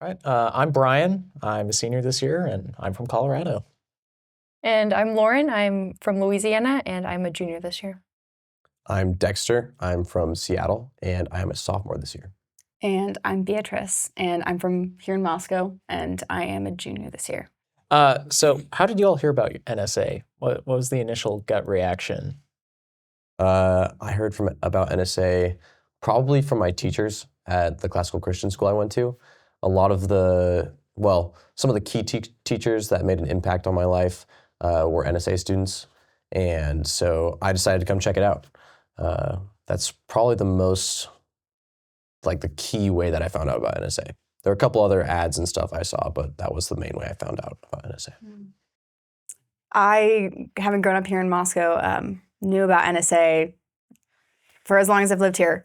All right. I'm Brian. I'm a senior this year, and I'm from Colorado. And I'm Lauren. I'm from Louisiana, and I'm a junior this year. I'm Dexter. I'm from Seattle, and I am a sophomore this year. And I'm Beatrice, and I'm from here in Moscow, and I am a junior this year. So how did you all hear about NSA? What was the initial gut reaction? I heard about NSA probably from my teachers at the classical Christian school I went to. A lot of some of the key teachers that made an impact on my life were NSA students, and so I decided to come check it out. That's probably the key way that I found out about NSA. There were a couple other ads and stuff I saw, but that was the main way I found out about NSA. I, having grown up here in Moscow, knew about NSA for as long as I've lived here,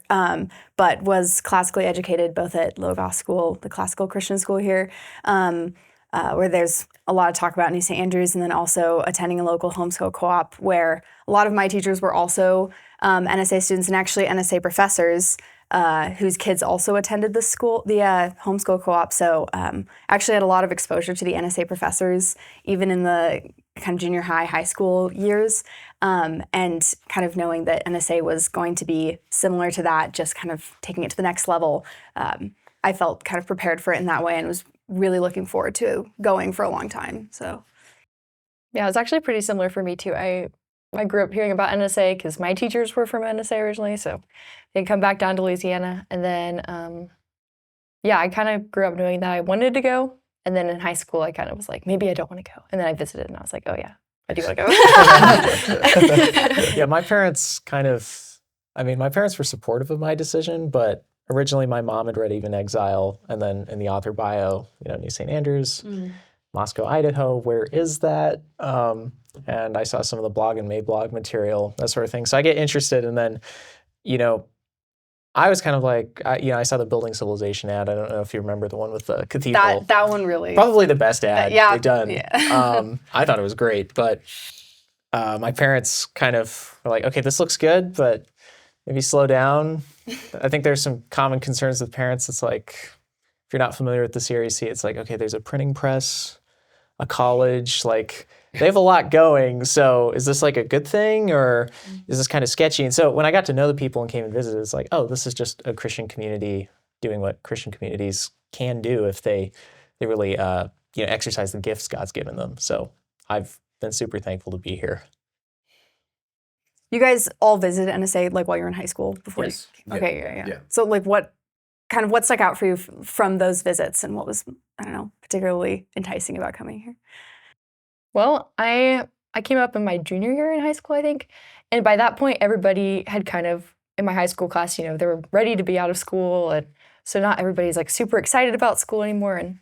but was classically educated both at Logos School, the classical Christian school here, where there's a lot of talk about New St. Andrews, and then also attending a local homeschool co-op where a lot of my teachers were also NSA students and actually NSA professors whose kids also attended the homeschool co-op. So actually had a lot of exposure to the NSA professors, even in the kind of junior high school years, and kind of knowing that NSA was going to be similar to that, just kind of taking it to the next level. I felt kind of prepared for it in that way and was really looking forward to going for a long time. So yeah, it was actually pretty similar for me too. I grew up hearing about NSA because my teachers were from NSA originally, so they'd come back down to Louisiana. And then, I kind of grew up knowing that I wanted to go. And then in high school, I kind of was like, maybe I don't want to go. And then I visited and I was like, oh yeah, I do want to go. Yeah, my parents were supportive of my decision, but originally my mom had read Even Exile, and then in the author bio, New St. Andrews, Moscow, Idaho, where is that? And I saw some of the blog and Mablog material, that sort of thing. So I get interested, and then, I was kind of like, I saw the Building Civilization ad. I don't know if you remember the one with the cathedral. That one really. Probably the best ad they've done. Yeah. I thought it was great, but my parents kind of were like, okay, this looks good, but maybe slow down. I think there's some common concerns with parents. It's like, if you're not familiar with the series, it's like, okay, there's a printing press, a college, like they have a lot going. So is this like a good thing, or is this kind of sketchy? And so when I got to know the people and came and visited, it's like, oh, this is just a Christian community doing what Christian communities can do if they really exercise the gifts God's given them. So I've been super thankful to be here. You guys all visited NSA while you were in high school before? Yes. Okay, yeah. So what stuck out for you from those visits, and what was, I don't know, particularly enticing about coming here? Well, I came up in my junior year in high school, I think. And by that point, everybody had kind of, in my high school class, they were ready to be out of school. And so not everybody's like super excited about school anymore. And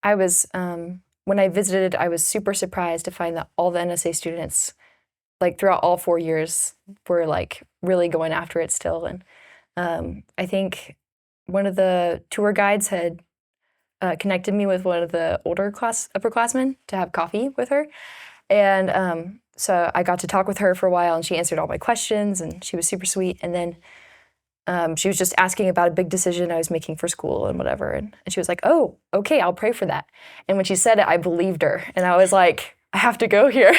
I was, when I visited, I was super surprised to find that all the NSA students, throughout all 4 years, were really going after it still. And I think one of the tour guides had connected me with one of the upperclassmen to have coffee with her. And so I got to talk with her for a while, and she answered all my questions, and she was super sweet. And then she was just asking about a big decision I was making for school and whatever. And she was like, oh, okay, I'll pray for that. And when she said it, I believed her. And I was like, I have to go here.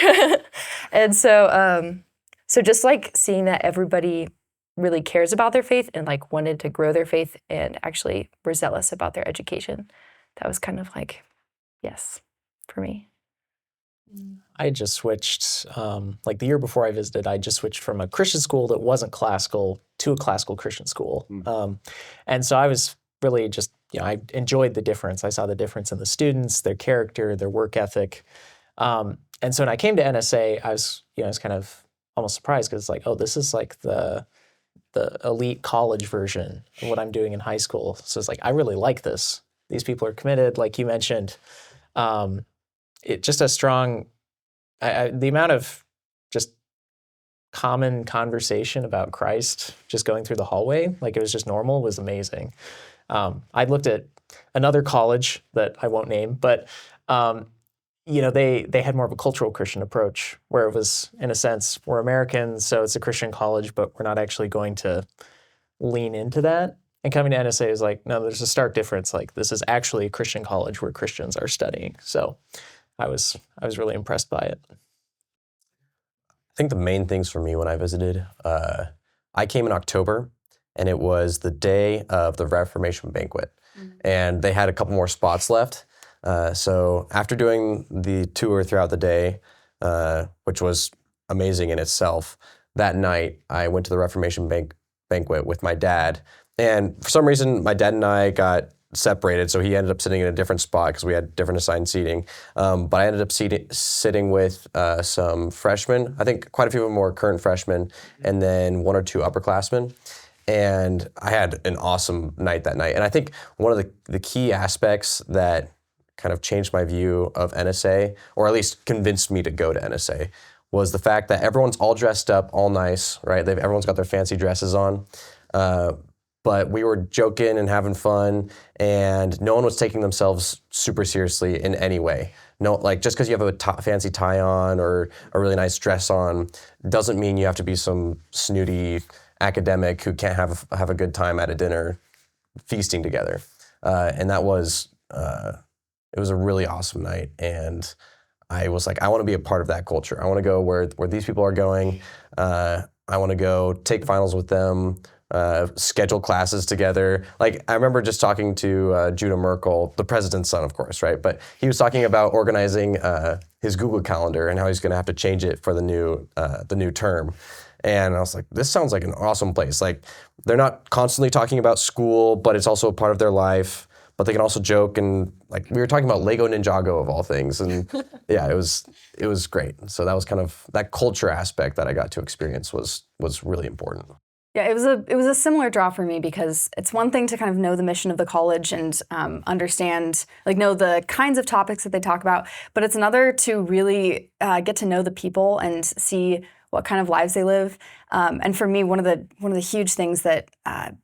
And so just seeing that everybody really cares about their faith and wanted to grow their faith and actually were zealous about their education, that was kind of yes, for me. I just switched, the year before I visited, I just switched from a Christian school that wasn't classical to a classical Christian school. And so I was really just, I enjoyed the difference. I saw the difference in the students, their character, their work ethic. And so when I came to NSA, I was kind of almost surprised, because it's like, oh, this is the elite college version of what I'm doing in high school. So it's like, I really like this. These people are committed, like you mentioned. It just a strong, the amount of just common conversation about Christ just going through the hallway, it was just normal, was amazing. I looked at another college that I won't name, but they had more of a cultural Christian approach, where it was, in a sense, we're Americans, so it's a Christian college, but we're not actually going to lean into that. And coming to NSA is like, no, there's a stark difference. Like this is actually a Christian college where Christians are studying. So I was really impressed by it. I think the main things for me when I visited, I came in October, and it was the day of the Reformation banquet, and they had a couple more spots left. So after doing the tour throughout the day, which was amazing in itself, that night I went to the Reformation banquet with my dad. And for some reason, my dad and I got separated, so he ended up sitting in a different spot because we had different assigned seating. But I ended up sitting with some freshmen. I think quite a few of them were current freshmen, and then 1 or 2 upperclassmen. And I had an awesome night that night. And I think one of the key aspects that kind of changed my view of NSA, or at least convinced me to go to NSA, was the fact that everyone's all dressed up, all nice, right? Everyone's got their fancy dresses on. But we were joking and having fun, and no one was taking themselves super seriously in any way. No, like just because you have a fancy tie on or a really nice dress on doesn't mean you have to be some snooty academic who can't have a good time at a dinner feasting together. And that was, it was a really awesome night. And I was like, I want to be a part of that culture. I want to go where these people are going. I want to go take finals with them, schedule classes together. Like I remember just talking to Judah Merkel, the president's son, of course, right? But he was talking about organizing his Google Calendar and how he's going to have to change it for the new term. And I was like, this sounds like an awesome place. Like they're not constantly talking about school, but it's also a part of their life. But they can also joke, and like we were talking about Lego Ninjago of all things, and yeah, it was great. So that was kind of that culture aspect that I got to experience was really important. Yeah, it was a similar draw for me because it's one thing to kind of know the mission of the college and understand, like know the kinds of topics that they talk about, but it's another to really get to know the people and see what kind of lives they live. And for me, one of the huge things that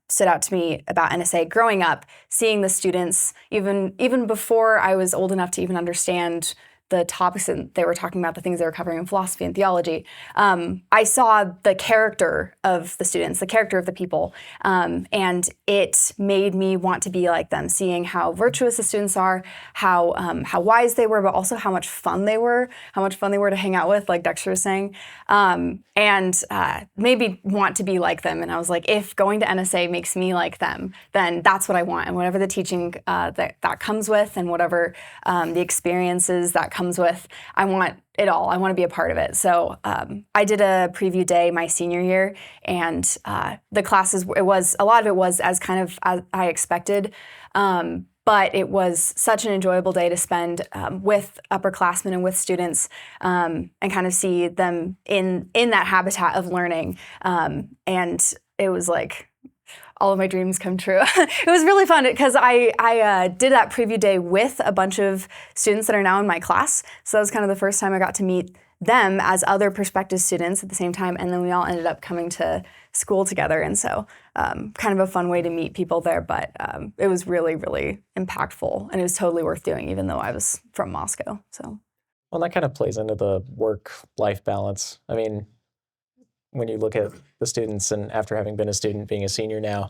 stood out to me about NSA growing up, seeing the students, even before I was old enough to even understand the topics that they were talking about, the things they were covering in philosophy and theology, I saw the character of the students, the character of the people, and it made me want to be like them, seeing how virtuous the students are, how wise they were, but also how much fun they were to hang out with, like Dexter was saying, and made me want to be like them. And I was like, if going to NSA makes me like them, then that's what I want. And whatever the teaching that comes with, and whatever the experiences that comes with, I want it all. I want to be a part of it. So I did a preview day my senior year, and the classes, a lot of it was as kind of as I expected. But it was such an enjoyable day to spend with upperclassmen and with students, and kind of see them in that habitat of learning. And it was like all of my dreams come true. It was really fun because I did that preview day with a bunch of students that are now in my class. So that was kind of the first time I got to meet them as other prospective students at the same time. And then we all ended up coming to school together. And so kind of a fun way to meet people there. But it was really, really impactful. And it was totally worth doing, even though I was from Moscow. So, well, that kind of plays into the work-life balance. I mean, when you look at the students, and after having been a student, being a senior now,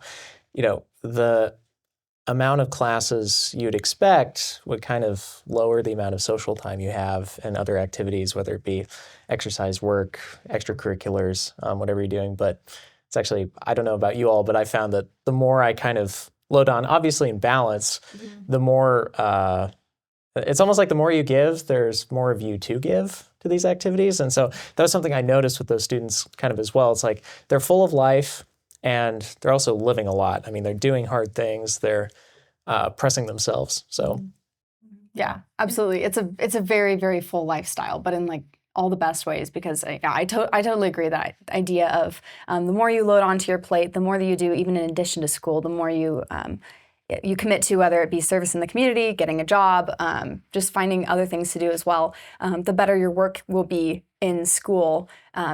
you know, the amount of classes you'd expect would kind of lower the amount of social time you have and other activities, whether it be exercise, work, extracurriculars, whatever you're doing. But it's actually, I don't know about you all, but I found that the more I kind of load on, obviously in balance, the more, it's almost like the more you give, there's more of you to give to these activities. And so that was something I noticed with those students kind of as well. It's like they're full of life, and they're also living a lot. I mean, they're doing hard things. They're pressing themselves. So, yeah, absolutely. It's a very, very full lifestyle, but in like all the best ways. Because I totally agree that idea of the more you load onto your plate, the more that you do, even in addition to school, the more you commit to, whether it be service in the community, getting a job, just finding other things to do as well. The better your work will be in school,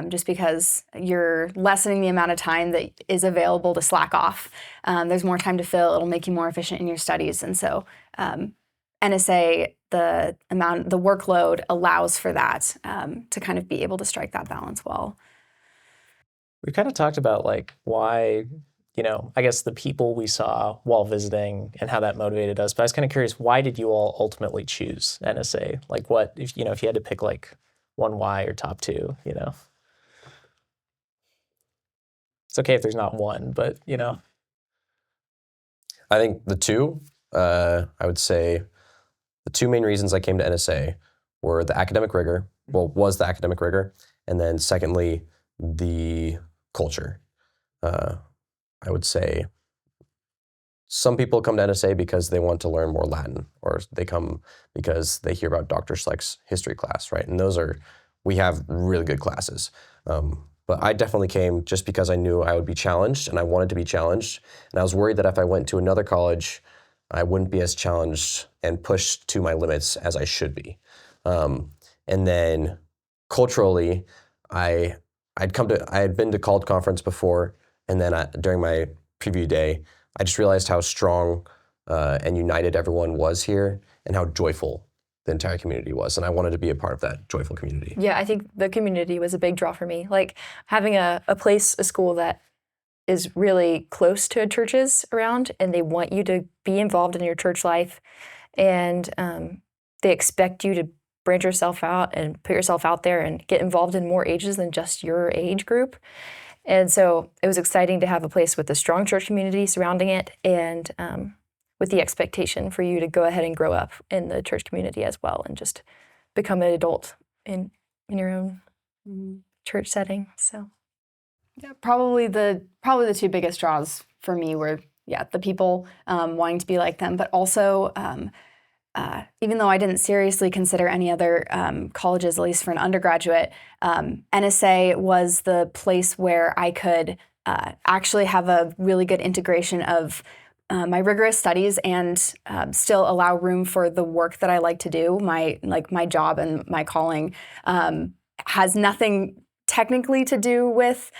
just because you're lessening the amount of time that is available to slack off. There's more time to fill. It'll make you more efficient in your studies. And so NSA, the workload allows for that, to kind of be able to strike that balance well. we kind of talked about like why I guess the people we saw while visiting and how that motivated us. But I was kind of curious, why did you all ultimately choose NSA? Like what, if you had to pick like one why or top two, It's okay if there's not one, but I think I would say the two main reasons I came to NSA were the academic rigor, and then secondly, the culture. I would say some people come to NSA because they want to learn more Latin, or they come because they hear about Dr. Schleck's history class, right? And we have really good classes. But I definitely came just because I knew I would be challenged, and I wanted to be challenged. And I was worried that if I went to another college, I wouldn't be as challenged and pushed to my limits as I should be. And then culturally, I had been to Called Conference before, and then during my preview day, I just realized how strong and united everyone was here, and how joyful the entire community was. And I wanted to be a part of that joyful community. Yeah, I think the community was a big draw for me. Like having a school that is really close to churches around, and they want you to be involved in your church life, and they expect you to branch yourself out and put yourself out there and get involved in more ages than just your age group. And so it was exciting to have a place with a strong church community surrounding it, and with the expectation for you to go ahead and grow up in the church community as well, and just become an adult in your own church setting. So, yeah, probably the two biggest draws for me were the people wanting to be like them, but also even though I didn't seriously consider any other colleges, at least for an undergraduate, NSA was the place where I could actually have a really good integration of my rigorous studies and still allow room for the work that I like to do. My job and my calling has nothing technically to do with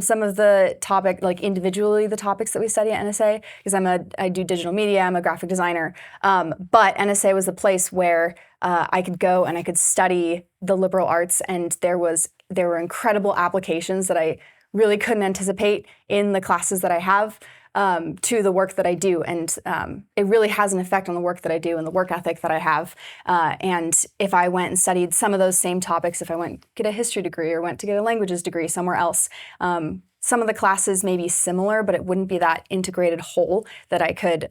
some of the topic, like individually the topics that we study at NSA, because I do digital media, I'm a graphic designer. But NSA was the place where I could go and I could study the liberal arts, and there were incredible applications that I really couldn't anticipate in the classes that I have to the work that I do. And it really has an effect on the work that I do and the work ethic that I have. And if I went and studied some of those same topics, if I went to get a history degree or went to get a languages degree somewhere else, some of the classes may be similar, but it wouldn't be that integrated whole that I could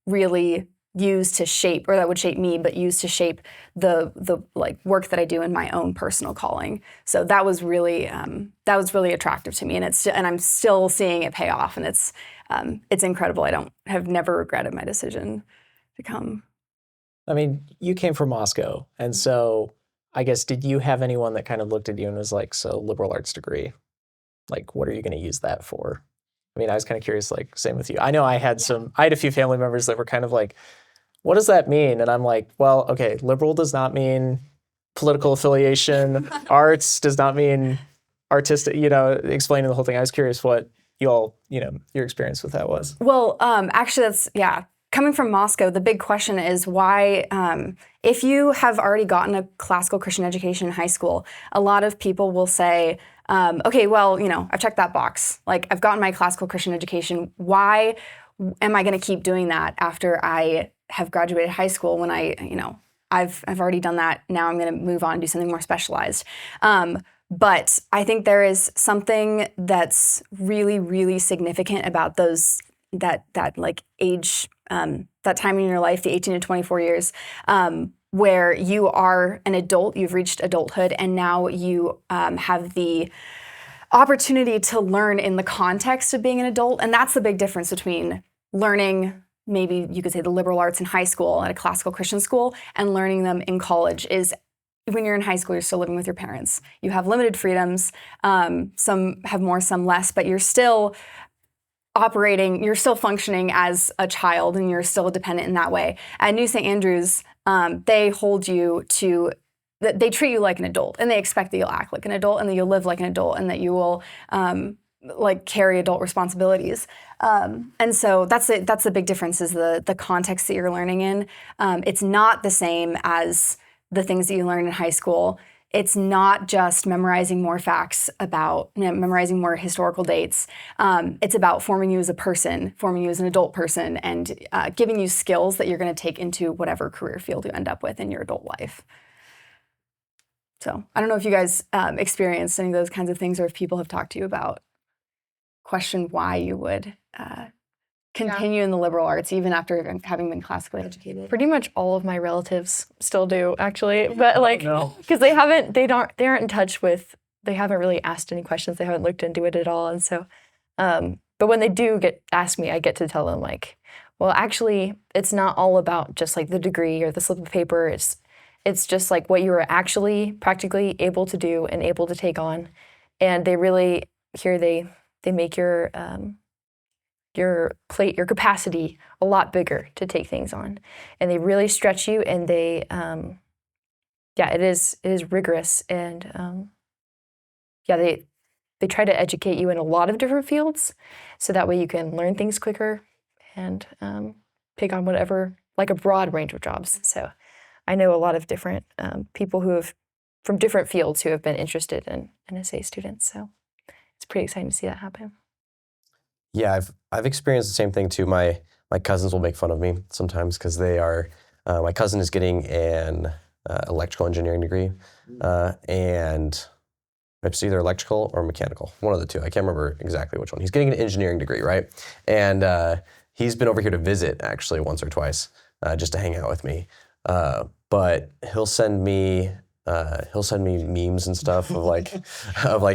really use to shape, or that would shape me, but use to shape the work that I do in my own personal calling. So that was really attractive to me, and I'm still seeing it pay off, and it's incredible. I have never regretted my decision to come. I mean, you came from Moscow, and so I guess, did you have anyone that kind of looked at you and was like, so liberal arts degree, like, what are you going to use that for? I mean, I was kind of curious, like, same with you. I know I had a few family members that were kind of like, what does that mean? And I'm like, well, okay, liberal does not mean political affiliation. Arts does not mean artistic, explaining the whole thing. I was curious what you all, your experience with that was. Well, actually, coming from Moscow, the big question is why, if you have already gotten a classical Christian education in high school, a lot of people will say, okay, well, I've checked that box. Like, I've gotten my classical Christian education. Why am I going to keep doing that after I have graduated high school, when I've already done that? Now I'm going to move on and do something more specialized. But I think there is something that's really, really significant about that age, that time in your life, the 18 to 24 years, where you are an adult, you've reached adulthood, and now you have the opportunity to learn in the context of being an adult. And that's the big difference between learning, maybe you could say, the liberal arts in high school at a classical Christian school, and learning them in college. Is when you're in high school, you're still living with your parents. You have limited freedoms. Some have more, some less, but you're still you're still functioning as a child, and you're still dependent in that way. At New St. Andrews, they treat you like an adult, and they expect that you'll act like an adult, and that you'll live like an adult, and that you will carry adult responsibilities. And so that's the big difference, is the context that you're learning in. It's not the same as the things that you learn in high school it's not just memorizing more facts about, memorizing more historical dates. It's about forming you as a person, forming you as an adult person, and giving you skills that you're going to take into whatever career field you end up with in your adult life. So I don't know if you guys experienced any of those kinds of things, or if people have talked to you about, question why you would continue in the liberal arts even after having been classically educated. Pretty much all of my relatives still do, actually, but like, no. because they aren't in touch with, they haven't really asked any questions, they haven't looked into it at all, and so, but when they do ask me, I get to tell them like, well, actually, it's not all about just like the degree or the slip of paper. It's just like what you are actually practically able to do and able to take on, and they really they make your plate, your capacity a lot bigger to take things on, and they really stretch you, and they it is rigorous, and they try to educate you in a lot of different fields, so that way you can learn things quicker and pick on whatever, like a broad range of jobs. So I know a lot of different people from different fields who have been interested in NSA students, so it's pretty exciting to see that happen. Yeah, I've experienced the same thing too. My cousins will make fun of me sometimes because they are. My cousin is getting an electrical engineering degree, and it's either electrical or mechanical, one of the two. I can't remember exactly which one. He's getting an engineering degree, right? And he's been over here to visit actually once or twice, just to hang out with me. But he'll send me memes and stuff of like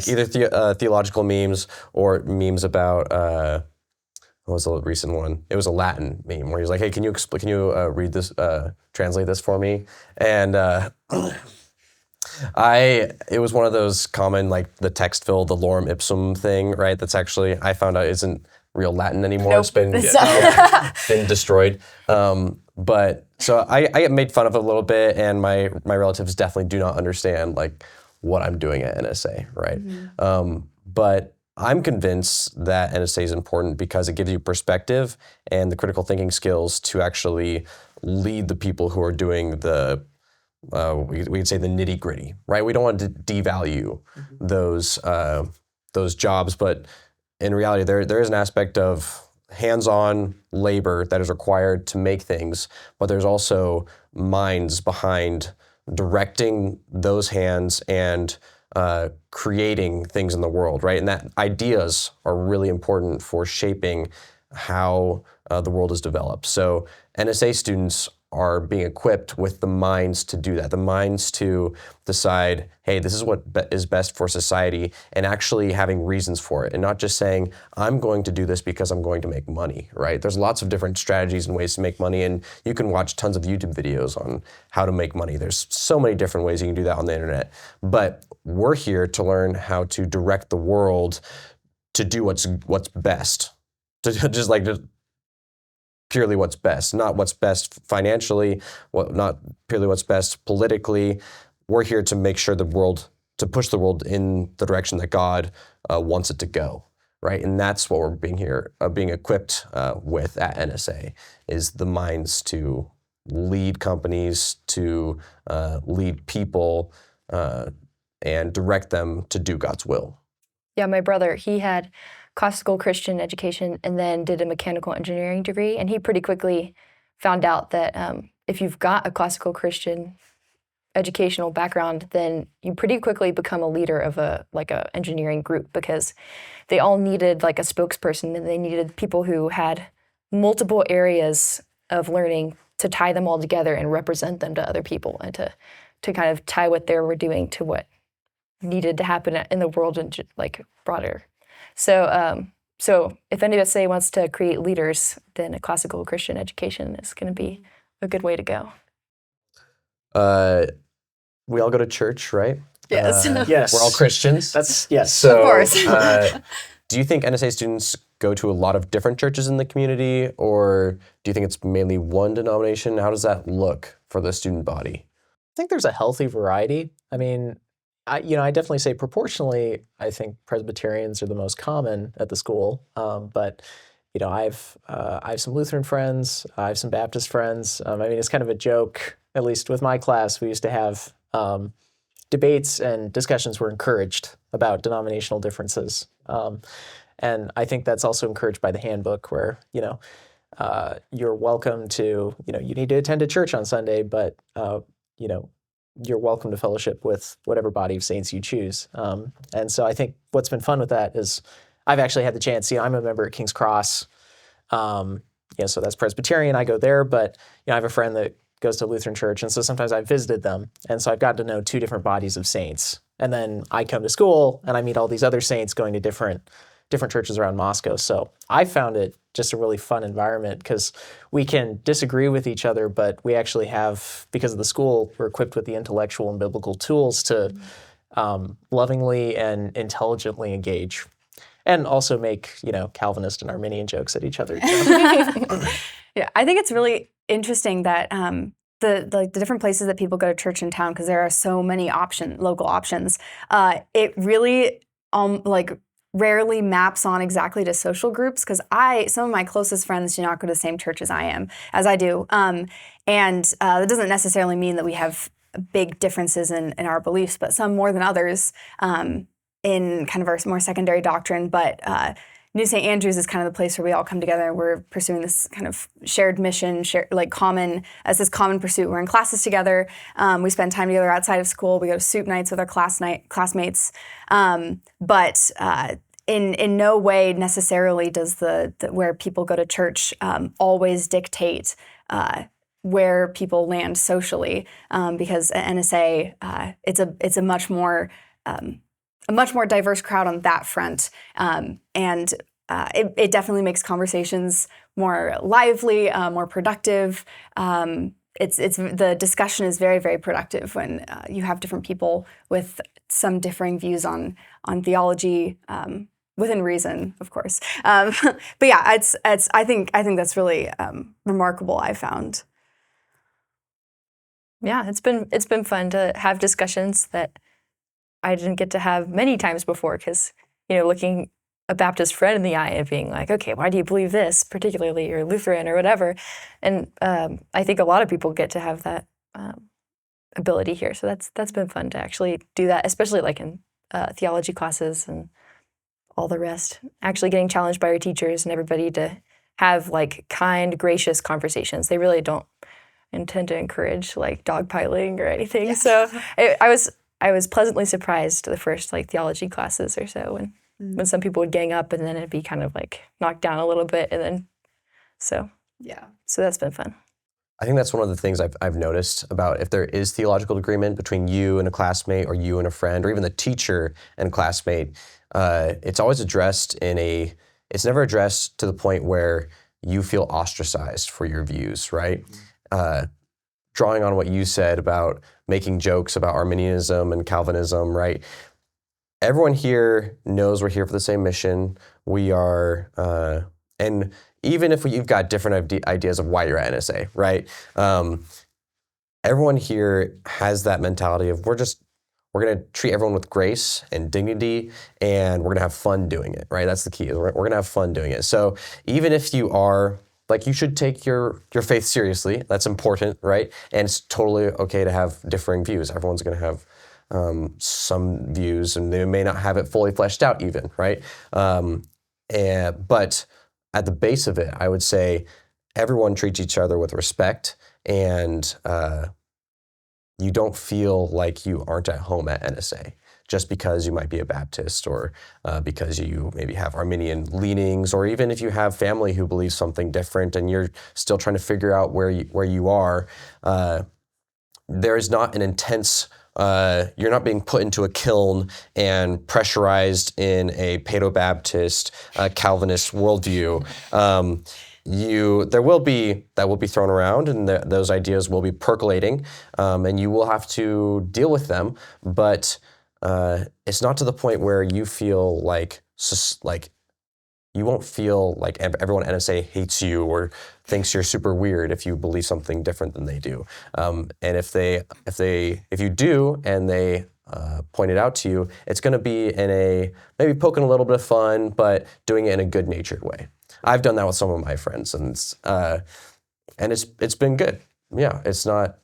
either theological memes or memes about what was the recent one? It was a Latin meme where he's like, "Hey, can you read this, translate this for me?" And it was one of those common, like the text fill, the lorem ipsum thing, right? That's actually, I found out, isn't real Latin anymore. Nope. It's been destroyed. But so I get made fun of it a little bit, and my relatives definitely do not understand like what I'm doing at NSA, right? But I'm convinced that NSA is important because it gives you perspective and the critical thinking skills to actually lead the people who are doing the we'd say the nitty gritty, right? We don't want to devalue those jobs, but in reality, there is an aspect of hands-on labor that is required to make things, but there's also minds behind directing those hands and creating things in the world, right? And that ideas are really important for shaping how the world is developed. So NSA students are being equipped with the minds to do that, the minds to decide, hey, this is what is best for society, and actually having reasons for it, and not just saying, I'm going to do this because I'm going to make money, right? There's lots of different strategies and ways to make money, and you can watch tons of YouTube videos on how to make money. There's so many different ways you can do that on the internet. But we're here to learn how to direct the world to do what's best, to purely what's best, not what's best financially, not purely what's best politically. We're here to make sure to push the world in the direction that God wants it to go, right? And that's what we're being equipped with at NSA, is the minds to lead companies, to lead people, and direct them to do God's will. Yeah, my brother, he had classical Christian education and then did a mechanical engineering degree, and he pretty quickly found out that if you've got a classical Christian educational background, then you pretty quickly become a leader of a engineering group, because they all needed like a spokesperson, and they needed people who had multiple areas of learning to tie them all together and represent them to other people, and to kind of tie what they were doing to what needed to happen in the world and like broader. So if NSA wants to create leaders, then a classical Christian education is going to be a good way to go. We all go to church, right? Yes. Yes. We're all Christians. Yes. So, Of course. do you think NSA students go to a lot of different churches in the community, or do you think it's mainly one denomination? How does that look for the student body? I think there's a healthy variety. I mean, I definitely say proportionally, I think Presbyterians are the most common at the school. But I have some Lutheran friends. I have some Baptist friends. I mean, it's kind of a joke. At least with my class, we used to have debates and discussions were encouraged about denominational differences. And I think that's also encouraged by the handbook where, you're welcome to, you need to attend a church on Sunday, but, you're welcome to fellowship with whatever body of saints you choose. And so I think what's been fun with that is I've actually had the chance, I'm a member at King's Cross. So that's Presbyterian, I go there, but, I have a friend that goes to Lutheran church. And so sometimes I've visited them. And so I've gotten to know two different bodies of saints. And then I come to school and I meet all these other saints going to different churches around Moscow. So I found it just a really fun environment because we can disagree with each other, but we actually have, because of the school, we're equipped with the intellectual and biblical tools to lovingly and intelligently engage and also make, Calvinist and Arminian jokes at each other. Yeah, I think it's really interesting that the different places that people go to church in town, because there are so many local options, it really rarely maps on exactly to social groups, because some of my closest friends do not go to the same church as I do. And that doesn't necessarily mean that we have big differences in our beliefs, but some more than others in kind of our more secondary doctrine. But New St. Andrews is kind of the place where we all come together. We're pursuing this kind of shared mission, common pursuit. We're in classes together. We spend time together outside of school. We go to soup nights with our classmates. But in no way necessarily does the where people go to church always dictate where people land socially, because at NSA it's a much more diverse crowd on that front, and it definitely makes conversations more lively, more productive. The discussion is very, very productive when you have different people with some differing views on theology, within reason, of course. But yeah, I think that's really remarkable, I found. Yeah, it's been fun to have discussions that I didn't get to have many times before, because, looking a Baptist friend in the eye and being like, okay, why do you believe this, particularly you're Lutheran or whatever? And I think a lot of people get to have that ability here. So that's been fun to actually do that, especially in theology classes and all the rest. Actually getting challenged by our teachers and everybody to have kind, gracious conversations. They really don't intend to encourage dogpiling or anything. Yeah. So I was pleasantly surprised the first theology classes or so when some people would gang up and then it'd be kind of knocked down a little bit, and then so that's been fun. I think that's one of the things I've noticed about if there is theological agreement between you and a classmate or you and a friend or even the teacher and classmate, it's always addressed it's never addressed to the point where you feel ostracized for your views, right? Drawing on what you said about making jokes about Arminianism and Calvinism, right? Everyone here knows we're here for the same mission. We are, and even if you've got different ideas of why you're at NSA, right? Everyone here has that mentality of we're going to treat everyone with grace and dignity, and we're going to have fun doing it, right? That's the key. We're going to have fun doing it. So even if you are you should take your faith seriously. That's important, right? And it's totally okay to have differing views. Everyone's going to have some views, and they may not have it fully fleshed out even, right? But at the base of it, I would say everyone treats each other with respect, and you don't feel like you aren't at home at NSA just because you might be a Baptist or because you maybe have Arminian leanings, or even if you have family who believes something different and you're still trying to figure out where you are. There is not an intense, you're not being put into a kiln and pressurized in a Paedo-Baptist, Calvinist worldview. That will be thrown around, and those ideas will be percolating, and you will have to deal with them. But it's not to the point where you feel you won't feel like everyone at NSA hates you or thinks you're super weird if you believe something different than they do. And if you do and they point it out to you, it's going to be in maybe poking a little bit of fun, but doing it in a good-natured way. I've done that with some of my friends, and it's been good. Yeah, it's not.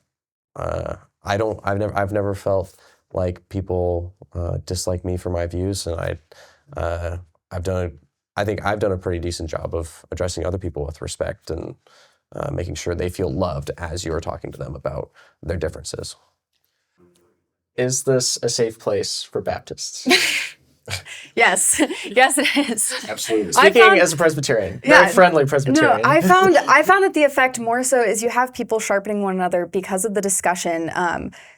I've never felt like people dislike me for my views, and I think I've done a pretty decent job of addressing other people with respect and making sure they feel loved as you're talking to them about their differences. Is this a safe place for Baptists? Yes, yes, it is. Absolutely. I Speaking found- as a Presbyterian, Yeah, very friendly No, Presbyterian. I found that the effect more so is you have people sharpening one another because of the discussion.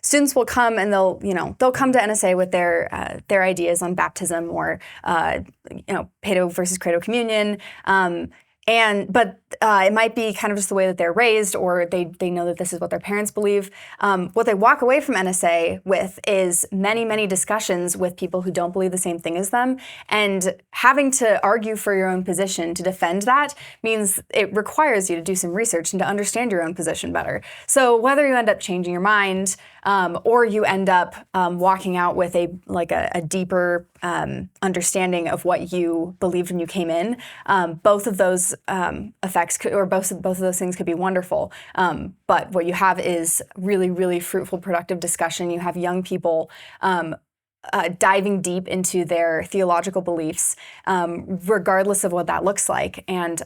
Students will come and they'll come to NSA with their ideas on baptism or pedo versus credo communion. But it might be kind of just the way that they're raised, or they know that this is what their parents believe. What they walk away from NSA with is many, many discussions with people who don't believe the same thing as them. And having to argue for your own position to defend that means it requires you to do some research and to understand your own position better. So whether you end up changing your mind or you end up walking out with a deeper understanding of what you believed when you came in, both of those effects both of those things could be wonderful. But what you have is really, really fruitful, productive discussion. You have young people diving deep into their theological beliefs, regardless of what that looks like. And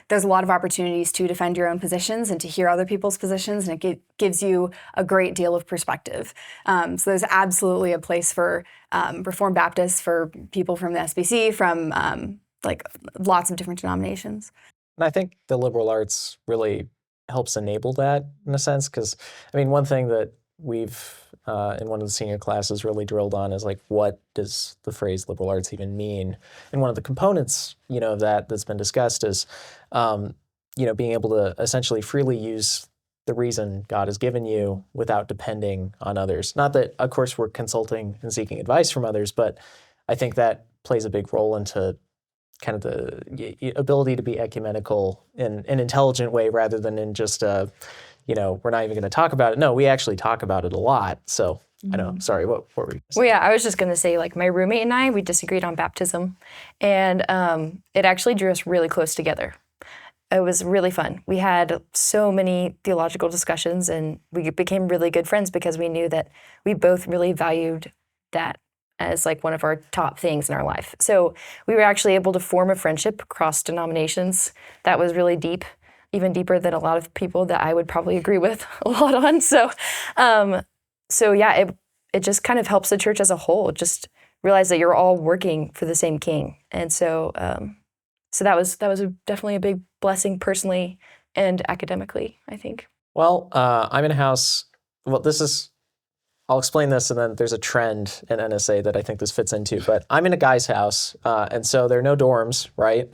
there's a lot of opportunities to defend your own positions and to hear other people's positions, and it gives you a great deal of perspective. So there's absolutely a place for Reformed Baptists, for people from the SBC, from lots of different denominations. And I think the liberal arts really helps enable that in a sense, because I mean, one thing that we've in one of the senior classes really drilled on is like, what does the phrase liberal arts even mean? And one of the components, of that's been discussed is, being able to essentially freely use the reason God has given you without depending on others. Not that, of course, we're consulting and seeking advice from others, but I think that plays a big role into kind of the ability to be ecumenical in an intelligent way rather than in just we're not even going to talk about it. No, we actually talk about it a lot. So I know. Sorry, what were we? Well, yeah, I was just going to say, my roommate and I, we disagreed on baptism, and it actually drew us really close together. It was really fun. We had so many theological discussions, and we became really good friends because we knew that we both really valued that as one of our top things in our life. So we were actually able to form a friendship across denominations that was really deep, even deeper than a lot of people that I would probably agree with a lot on. So yeah, it just kind of helps the church as a whole. Just realize that you're all working for the same King, and so that was definitely a big blessing personally and academically, I think. Well, I'm in a house. Well, I'll explain this, and then there's a trend in NSA that I think this fits into. But I'm in a guy's house, and so there are no dorms, right?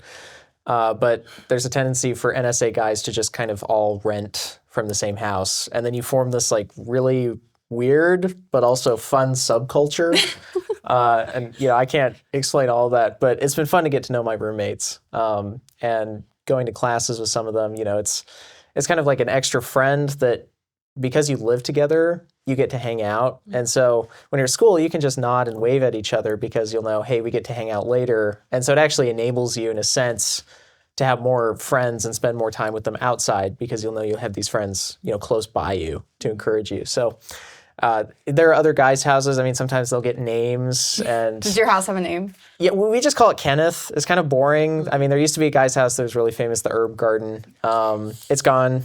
But there's a tendency for NSA guys to just kind of all rent from the same house, and then you form this really weird but also fun subculture. And I can't explain all of that, but it's been fun to get to know my roommates, and going to classes with some of them. It's kind of like an extra friend that, because you live together, you get to hang out. And so when you're at school, you can just nod and wave at each other because you'll know, hey, we get to hang out later. And so it actually enables you, in a sense, to have more friends and spend more time with them outside because you'll know you'll have these friends, close by you to encourage you. So there are other guys' houses. I mean, sometimes they'll get names. And Does your house have a name? yeah, we just call it Kenneth. It's kind of boring. I mean, there used to be a guy's house that was really famous, the Herb Garden. It's gone.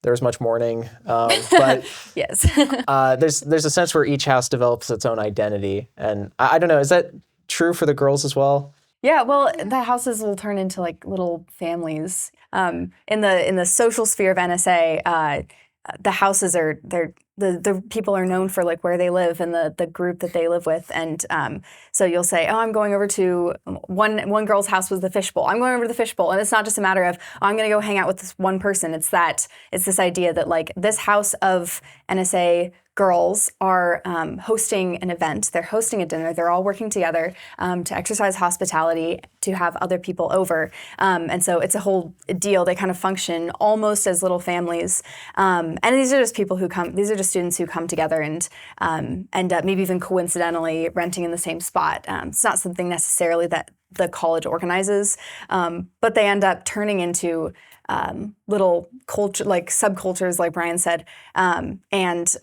There was much mourning, but Yes. there's a sense where each house develops its own identity, and I don't know. Is that true for the girls as well? Yeah, well, the houses will turn into little families. In the social sphere of NSA, the houses are the people are known for where they live and the group that they live with, and so you'll say, oh, I'm going over to one girl's house was the fishbowl. I'm going over to the fishbowl, and it's not just a matter of, oh, I'm going to go hang out with this one person. It's this idea that this house of NSA girls are hosting an event. They're hosting a dinner. They're all working together to exercise hospitality, to have other people over. And so it's a whole deal. They kind of function almost as little families. And these are just people who come, these are just students who come together and end up maybe even coincidentally renting in the same spot. It's not something necessarily that the college organizes, but they end up turning into little culture, subcultures, like Brian said, and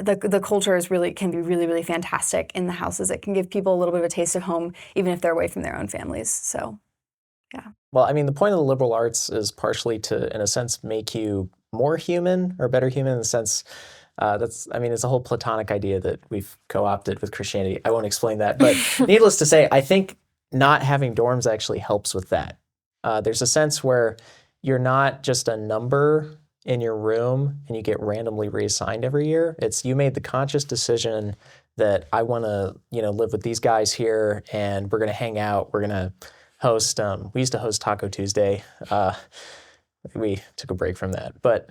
the culture is can be really, really fantastic in the houses. It can give people a little bit of a taste of home, even if they're away from their own families. So, Well, I mean, the point of the liberal arts is partially to, in a sense, make you more human or better human in the sense it's a whole Platonic idea that we've co-opted with Christianity. I won't explain that, but needless to say, I think not having dorms actually helps with that. There's a sense where you're not just a number in your room and you get randomly reassigned every year. It's you made the conscious decision that I want to, live with these guys here and we're going to hang out. We're going to host, we used to host Taco Tuesday. We took a break from that. But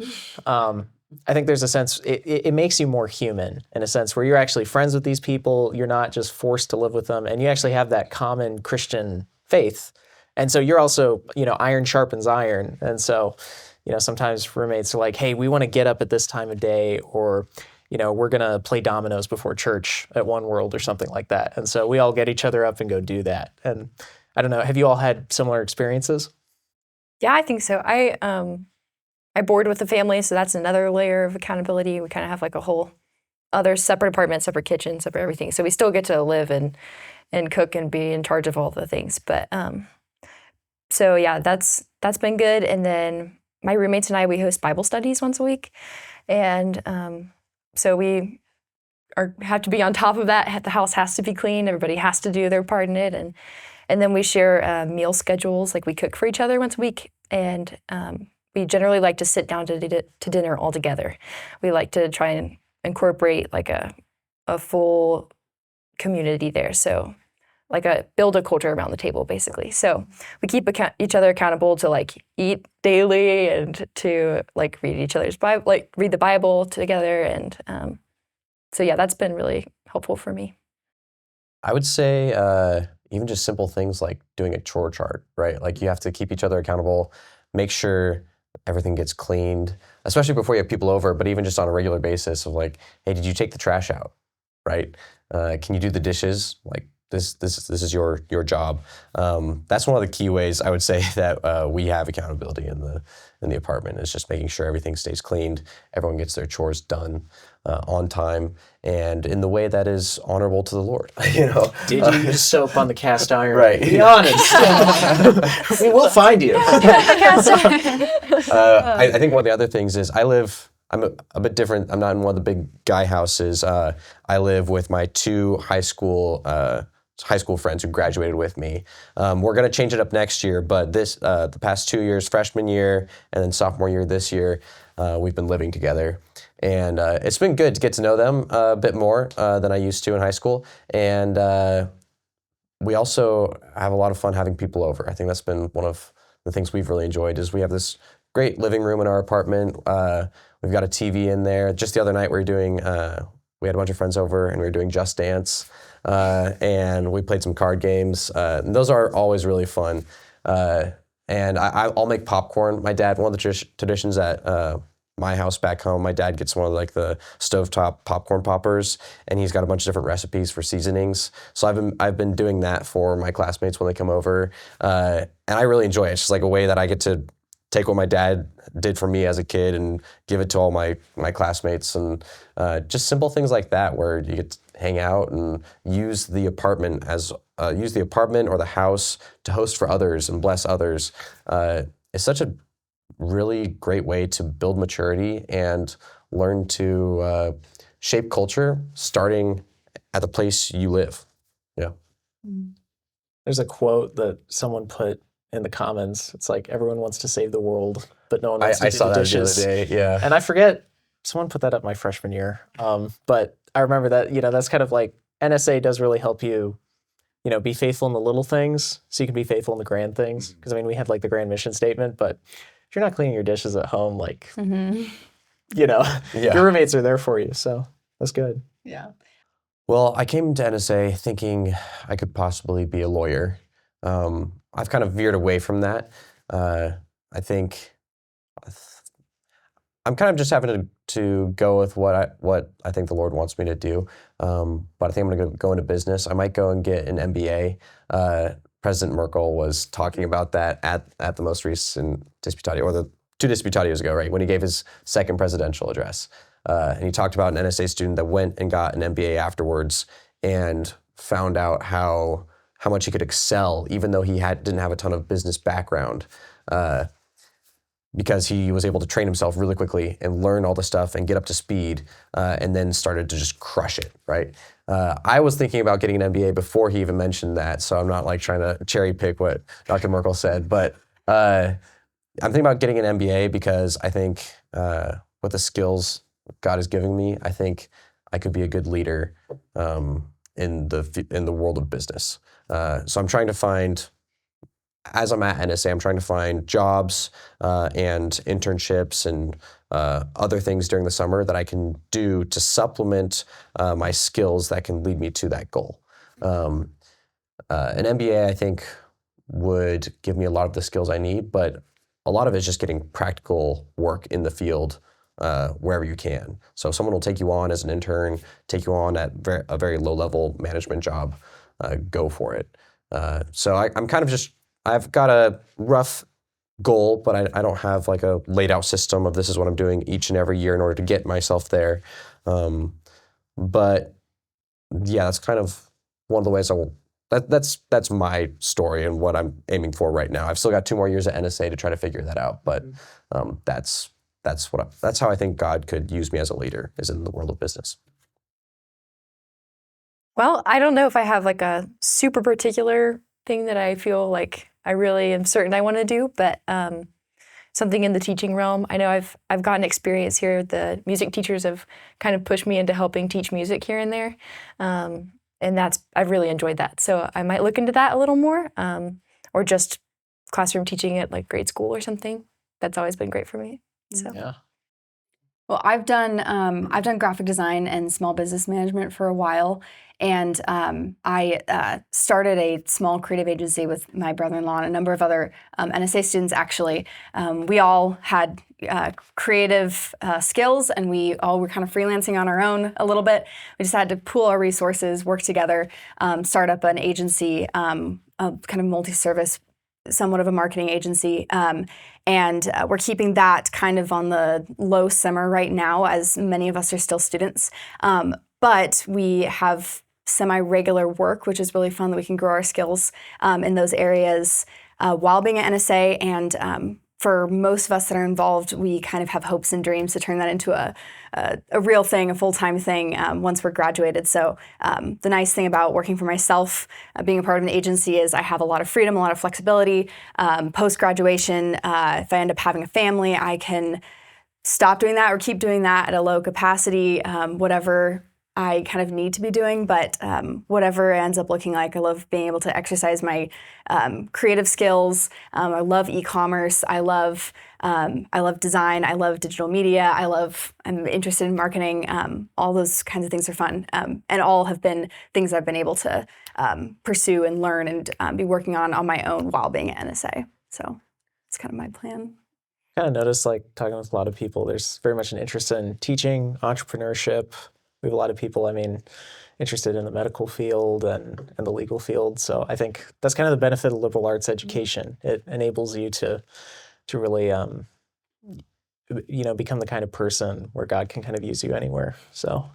I think there's a sense, it makes you more human in a sense where you're actually friends with these people. You're not just forced to live with them. And you actually have that common Christian faith. And so you're also, iron sharpens iron. And so, sometimes roommates are like, hey, we want to get up at this time of day, or, we're going to play dominoes before church at One World or something like that. And so we all get each other up and go do that. And I don't know, have you all had similar experiences? Yeah, I think so. I board with the family, so that's another layer of accountability. We kind of have like a whole other separate apartment, separate kitchen, separate everything. So we still get to live and cook and be in charge of all the things. But so yeah, that's been good. And then my roommates and I, we host Bible studies once a week, and so we have to be on top of that. The house has to be clean. Everybody has to do their part in it, and then we share meal schedules. Like we cook for each other once a week, and we generally like to sit down to dinner all together. We like to try and incorporate like a full community there. So like build a culture around the table, basically. So we keep each other accountable to like eat daily and to like read each other's Bible, like read the Bible together. And so yeah, that's been really helpful for me. I would say even just simple things like doing a chore chart, right? Like you have to keep each other accountable, make sure everything gets cleaned, especially before you have people over, but even just on a regular basis of like, hey, did you take the trash out, right? Can you do the dishes? Like this is your job. That's one of the key ways I would say that we have accountability in the apartment, is just making sure everything stays cleaned, everyone gets their chores done on time, and in the way that is honorable to the Lord. Did you use soap on the cast iron? Right. Be honest. We will find you. I think one of the other things is I'm a bit different. I'm not in one of the big guy houses. I live with my two high school friends who graduated with me. We're going to change it up next year, but the past 2 years, freshman year and then sophomore year this year, we've been living together. And it's been good to get to know them a bit more than I used to in high school. And we also have a lot of fun having people over. I think that's been one of the things we've really enjoyed, is we have this great living room in our apartment. We've got a TV in there. Just the other night we had a bunch of friends over and we were doing Just Dance. And we played some card games. And those are always really fun. And I'll make popcorn. My dad, one of the traditions at my house back home, my dad gets one of like the stovetop popcorn poppers, and he's got a bunch of different recipes for seasonings. So I've been doing that for my classmates when they come over, and I really enjoy it. It's just like a way that I get to take what my dad did for me as a kid and give it to all my classmates, and just simple things like that where you get to hang out and use the apartment or the house to host for others and bless others. It's such a really great way to build maturity and learn to shape culture starting at the place you live. Yeah. There's a quote that someone put in the comments. It's like, everyone wants to save the world, but no one wants to do saw the that dishes. the other day. Yeah. And I forget, someone put that up my freshman year. But I remember that, that's kind of like, NSA does really help you, be faithful in the little things so you can be faithful in the grand things. Because we have like the grand mission statement, but if you're not cleaning your dishes at home, like, Yeah. your roommates are there for you. So that's good. Yeah. Well, I came to NSA thinking I could possibly be a lawyer. I've kind of veered away from that. I think I'm kind of just having to go with what I think the Lord wants me to do. But I think I'm going to go into business. I might go and get an MBA. President Merkel was talking about that at the most recent Disputatio, or the two Disputatios ago, right, when he gave his second presidential address. And he talked about an NSA student that went and got an MBA afterwards and found out how much he could excel, even though he didn't have a ton of business background, because he was able to train himself really quickly and learn all the stuff and get up to speed, and then started to just crush it, right? I was thinking about getting an MBA before he even mentioned that, so I'm not like trying to cherry pick what Dr. Merkel said, but I'm thinking about getting an MBA because I think with the skills God is giving me, I think I could be a good leader in the world of business. So I'm trying to find, as I'm at NSA, I'm trying to find jobs and internships and other things during the summer that I can do to supplement my skills that can lead me to that goal. An MBA, I think, would give me a lot of the skills I need, but a lot of it is just getting practical work in the field wherever you can. So if someone will take you on as an intern, take you on at a very low-level management job, go for it. So I'm kind of just, I've got a rough goal, but I don't have like a laid out system of this is what I'm doing each and every year in order to get myself there. But yeah, that's kind of one of the ways that's my story and what I'm aiming for right now. I've still got 2 more years at NSA to try to figure that out, but that's how I think God could use me as a leader, is in the world of business. Well, I don't know if I have like a super particular thing that I feel like I really am certain I want to do, but something in the teaching realm. I know I've gotten experience here. The music teachers have kind of pushed me into helping teach music here and there, and I've really enjoyed that. So I might look into that a little more, or just classroom teaching at like grade school or something. That's always been great for me. So. Yeah. Well, I've done graphic design and small business management for a while, and I started a small creative agency with my brother-in-law and a number of other NSA students. Actually, we all had creative skills, and we all were kind of freelancing on our own a little bit. We just had to pool our resources, work together, start up an agency, a kind of multi-service, somewhat of a marketing agency. And we're keeping that kind of on the low simmer right now, as many of us are still students. But we have semi-regular work, which is really fun, that we can grow our skills in those areas while being at NSA. And for most of us that are involved, we kind of have hopes and dreams to turn that into a real thing, a full-time thing once we're graduated. So the nice thing about working for myself, being a part of an agency, is I have a lot of freedom, a lot of flexibility. Post-graduation, if I end up having a family, I can stop doing that or keep doing that at a low capacity, whatever I kind of need to be doing, but whatever it ends up looking like. I love being able to exercise my creative skills. I love e-commerce. I love design. I love digital media. I'm interested in marketing. All those kinds of things are fun, and all have been things I've been able to pursue and learn and be working on my own while being at NSA. So it's kind of my plan. Kind of noticed, like talking with a lot of people, there's very much an interest in teaching, entrepreneurship. We have a lot of people, interested in the medical field and the legal field. So I think that's kind of the benefit of liberal arts education. It enables you to really, become the kind of person where God can kind of use you anywhere. So